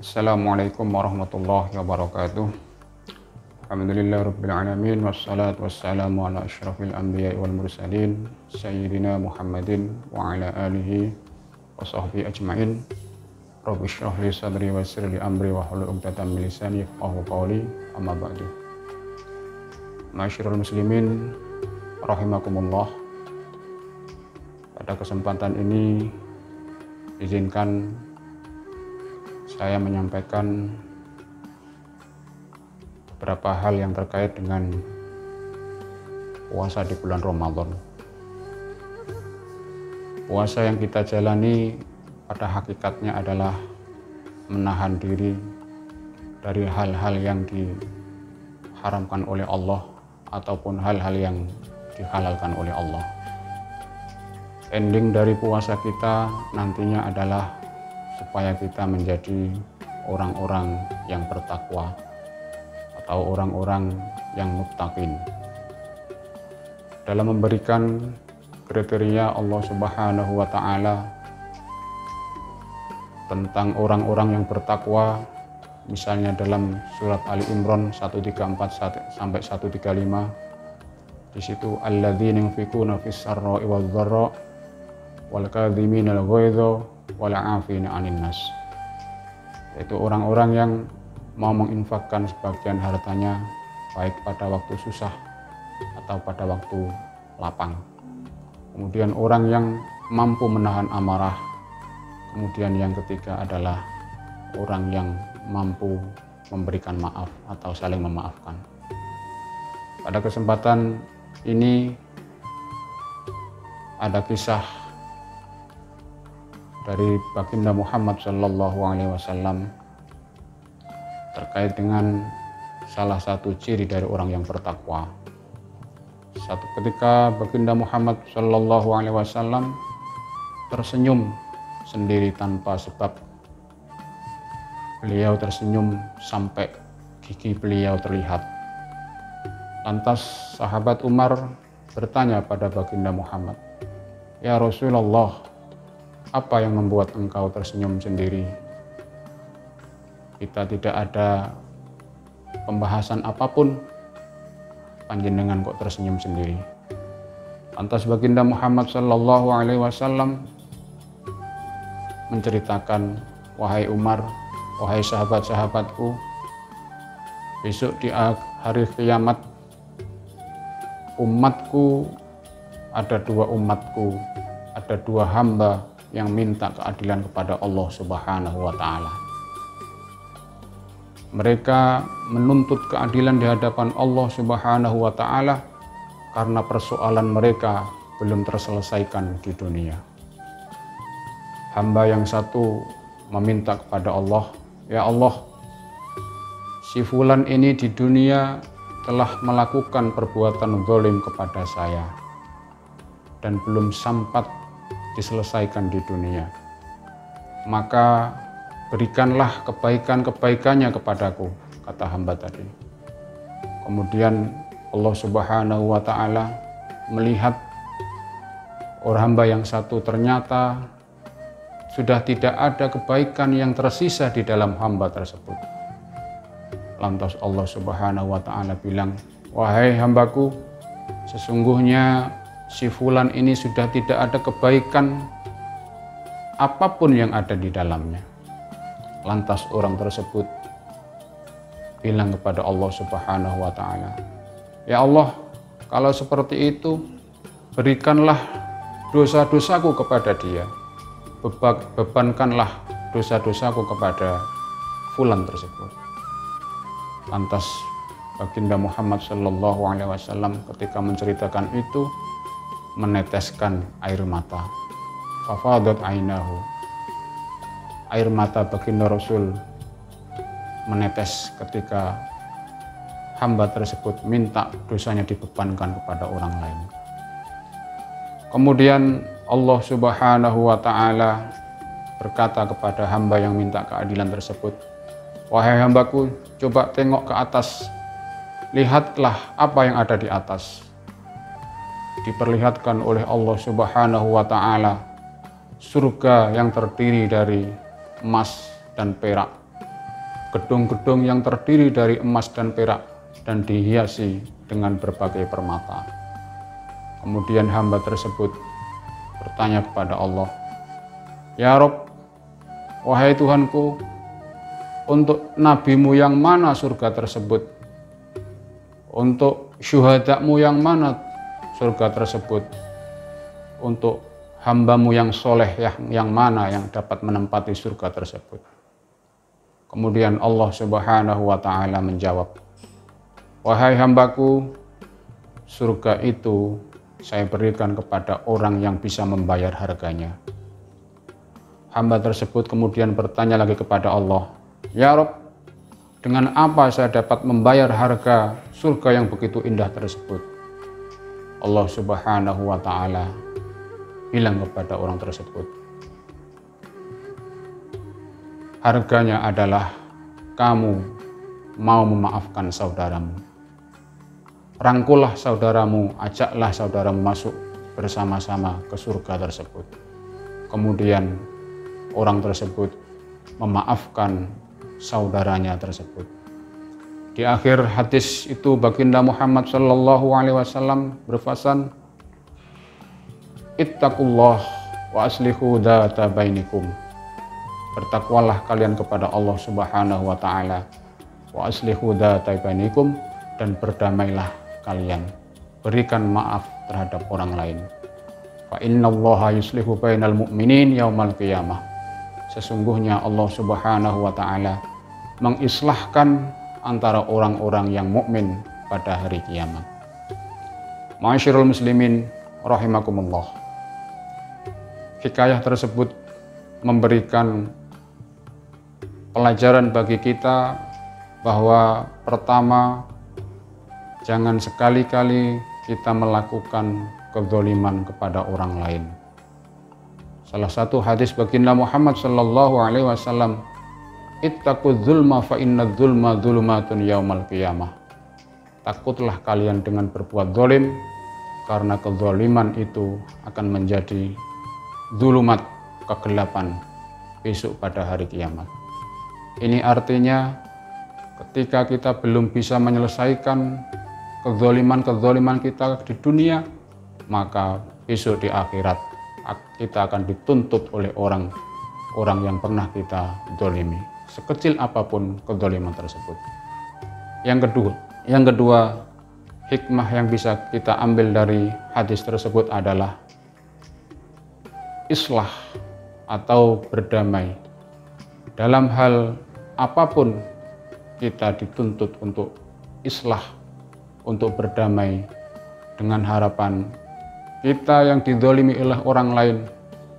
Assalamualaikum warahmatullahi wabarakatuh. Alhamdulillahirabbil alamin wassalatu wassalamu ala asyrafil anbiya'i wal mursalin sayyidina Muhammadin wa ala alihi wa sahbihi ajmain. Rabbi shrah li sadri wa yassir li amri wa hlul 'uqdatam min lisani yafqahu qawli. Amma ba'du. Ma'asyiral muslimin rahimakumullah. Pada kesempatan ini izinkan saya menyampaikan beberapa hal yang terkait dengan puasa di bulan Ramadan. Puasa yang kita jalani pada hakikatnya adalah menahan diri dari hal-hal yang diharamkan oleh Allah ataupun hal-hal yang dihalalkan oleh Allah. Ending dari puasa kita nantinya adalah supaya kita menjadi orang-orang yang bertakwa atau orang-orang yang muttaqin. Dalam memberikan kriteria Allah Subhanahu wa Ta'ala tentang orang-orang yang bertakwa, misalnya dalam surat Ali Imran 134 sampai 135, di situ alladzina yunfikuna fis sarra'i wadh dharra wal kadhimina al-ghaidha wal 'afina 'anil nas. Yaitu orang-orang yang mau menginfakkan sebagian hartanya baik pada waktu susah atau pada waktu lapang. Kemudian orang yang mampu menahan amarah. Kemudian yang ketiga adalah orang yang mampu memberikan maaf atau saling memaafkan. Pada kesempatan ini ada kisah dari baginda Muhammad Sallallahu Alaihi Wasallam terkait dengan salah satu ciri dari orang yang bertakwa. Satu ketika baginda Muhammad Sallallahu Alaihi Wasallam tersenyum sendiri tanpa sebab. Beliau tersenyum sampai gigi beliau terlihat. Lantas sahabat Umar bertanya pada baginda Muhammad, "Ya Rasulullah, apa yang membuat engkau tersenyum sendiri? Kita tidak ada pembahasan apapun, panjenengan kok tersenyum sendiri?" Lantas baginda Muhammad Sallallahu Alaihi Wasallam menceritakan, "Wahai Umar, wahai sahabat-sahabatku, besok di hari kiamat umatku ada dua umatku, ada dua hamba yang minta keadilan kepada Allah Subhanahu wa Ta'ala. Mereka menuntut keadilan di hadapan Allah Subhanahu wa Ta'ala karena persoalan mereka belum terselesaikan di dunia. Hamba yang satu meminta kepada Allah, "Ya Allah, si fulan ini di dunia telah melakukan perbuatan zalim kepada saya dan belum sempat diselesaikan di dunia. Maka berikanlah kebaikan-kebaikannya kepadaku," kata hamba tadi. Kemudian Allah Subhanahu wa Ta'ala melihat orang hamba yang satu ternyata sudah tidak ada kebaikan yang tersisa di dalam hamba tersebut. Lantas Allah Subhanahu wa Ta'ala bilang, "Wahai hambaku, sesungguhnya si fulan ini sudah tidak ada kebaikan apapun yang ada di dalamnya." Lantas orang tersebut bilang kepada Allah Subhanahu wa Ta'ala, "Ya Allah, kalau seperti itu berikanlah dosa-dosaku kepada dia. Bebankanlah dosa-dosaku kepada fulan tersebut." Lantas baginda Muhammad Sallallahu Alaihi Wasallam ketika menceritakan itu meneteskan air mata. Fafadat ainahu. Air mata baginda Rasul menetes ketika hamba tersebut minta dosanya dibebankan kepada orang lain. Kemudian Allah Subhanahu wa Ta'ala berkata kepada hamba yang minta keadilan tersebut, "Wahai hambaku, coba tengok ke atas. Lihatlah apa yang ada di atas." Diperlihatkan oleh Allah Subhanahu wa Ta'ala surga yang terdiri dari emas dan perak gedung-gedung yang terdiri dari emas dan perak dan dihiasi dengan berbagai permata. Kemudian hamba tersebut bertanya kepada Allah, "Ya Rob, wahai Tuhanku, untuk nabimu yang mana surga tersebut? Untuk syuhadamu yang mana surga tersebut? Untuk hambamu yang soleh yang mana yang dapat menempati surga tersebut?" Kemudian Allah Subhanahu wa ta'ala menjawab, "Wahai hambaku, surga itu saya berikan kepada orang yang bisa membayar harganya." Hamba tersebut kemudian bertanya lagi kepada Allah, "Ya Rob, dengan apa saya dapat membayar harga surga yang begitu indah tersebut?" Allah Subhanahu wa ta'ala bilang kepada orang tersebut, "Harganya adalah kamu mau memaafkan saudaramu. Rangkullah saudaramu, ajaklah saudaramu masuk bersama-sama ke surga tersebut." Kemudian orang tersebut memaafkan saudaranya tersebut. Di akhir hadis itu baginda Muhammad SAW berpesan, "Ittaqullah wa aslihu dzata bainikum." Bertakwalah kalian kepada Allah Subhanahu wa ta'ala, wa aslihu dzata bainikum, dan berdamailah kalian, berikan maaf terhadap orang lain. Fa innallaha yuslihu bainal mu'minin yaumal qiyamah. Sesungguhnya Allah Subhanahu wa ta'ala mengislahkan antara orang-orang yang mukmin pada hari kiamat. Ma'asyiral muslimin rahimakumullah. Hikayah tersebut memberikan pelajaran bagi kita bahwa pertama, jangan sekali-kali kita melakukan kezaliman kepada orang lain. Salah satu hadis baginda Muhammad SAW, "Ittaqudz zulma fa innadz zulma dzulumatun yaumal qiyamah." Takutlah kalian dengan berbuat zalim, karena kezaliman itu akan menjadi zulumat, kegelapan besok pada hari kiamat. Ini artinya ketika kita belum bisa menyelesaikan kezaliman-kezaliman kita di dunia, maka besok di akhirat kita akan dituntut oleh orang yang pernah kita zalimi, sekecil apapun kezaliman tersebut. Yang kedua, hikmah yang bisa kita ambil dari hadis tersebut adalah islah atau berdamai. Dalam hal apapun kita dituntut untuk islah, untuk berdamai, dengan harapan kita yang dizalimi oleh orang lain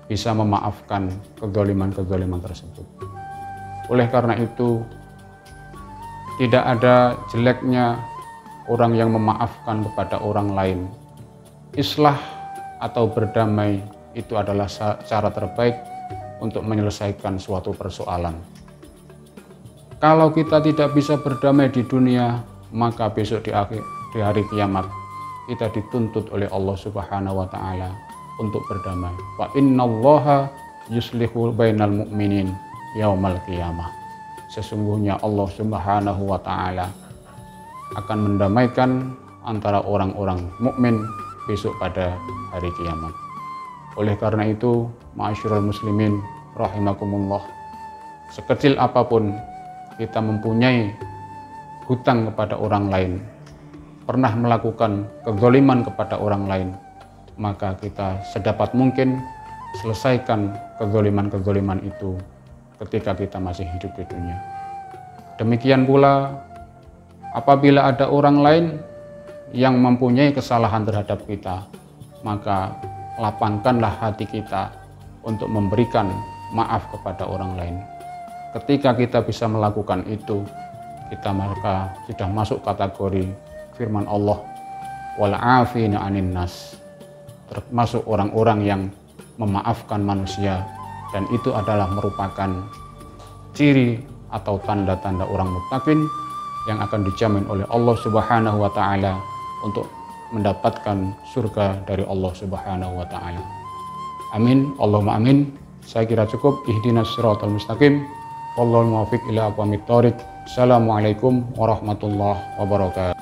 bisa memaafkan kezaliman-kezaliman tersebut. Oleh karena itu, tidak ada jeleknya orang yang memaafkan kepada orang lain. Islah atau berdamai itu adalah cara terbaik untuk menyelesaikan suatu persoalan. Kalau kita tidak bisa berdamai di dunia, maka besok di hari kiamat kita dituntut oleh Allah Subhanahu wa ta'ala untuk berdamai. Wa innallaha yuslihu bainal mu'minin yaumal qiyamah. Sesungguhnya Allah Subhanahu wa ta'ala akan mendamaikan antara orang-orang mukmin besok pada hari kiamat. Oleh karena itu, ma'asyiral muslimin rahimakumullah, sekecil apapun kita mempunyai hutang kepada orang lain, pernah melakukan kezaliman kepada orang lain, maka kita sedapat mungkin selesaikan kezaliman-kezaliman itu ketika kita masih hidup di dunia. Demikian pula apabila ada orang lain yang mempunyai kesalahan terhadap kita, maka lapangkanlah hati kita untuk memberikan maaf kepada orang lain. Ketika kita bisa melakukan itu, kita maka sudah masuk kategori firman Allah, wal afina 'anin nas, termasuk orang-orang yang memaafkan manusia, dan itu adalah merupakan ciri atau tanda-tanda orang muttaqin yang akan dijamin oleh Allah Subhanahu wa ta'ala untuk mendapatkan surga dari Allah Subhanahu wa ta'ala. Amin, Allahumma amin. Saya kira cukup. Ihdinas siratal mustaqim. Wallahul muwaffiq ila aqwamit thoriq. Assalamualaikum warahmatullahi wabarakatuh.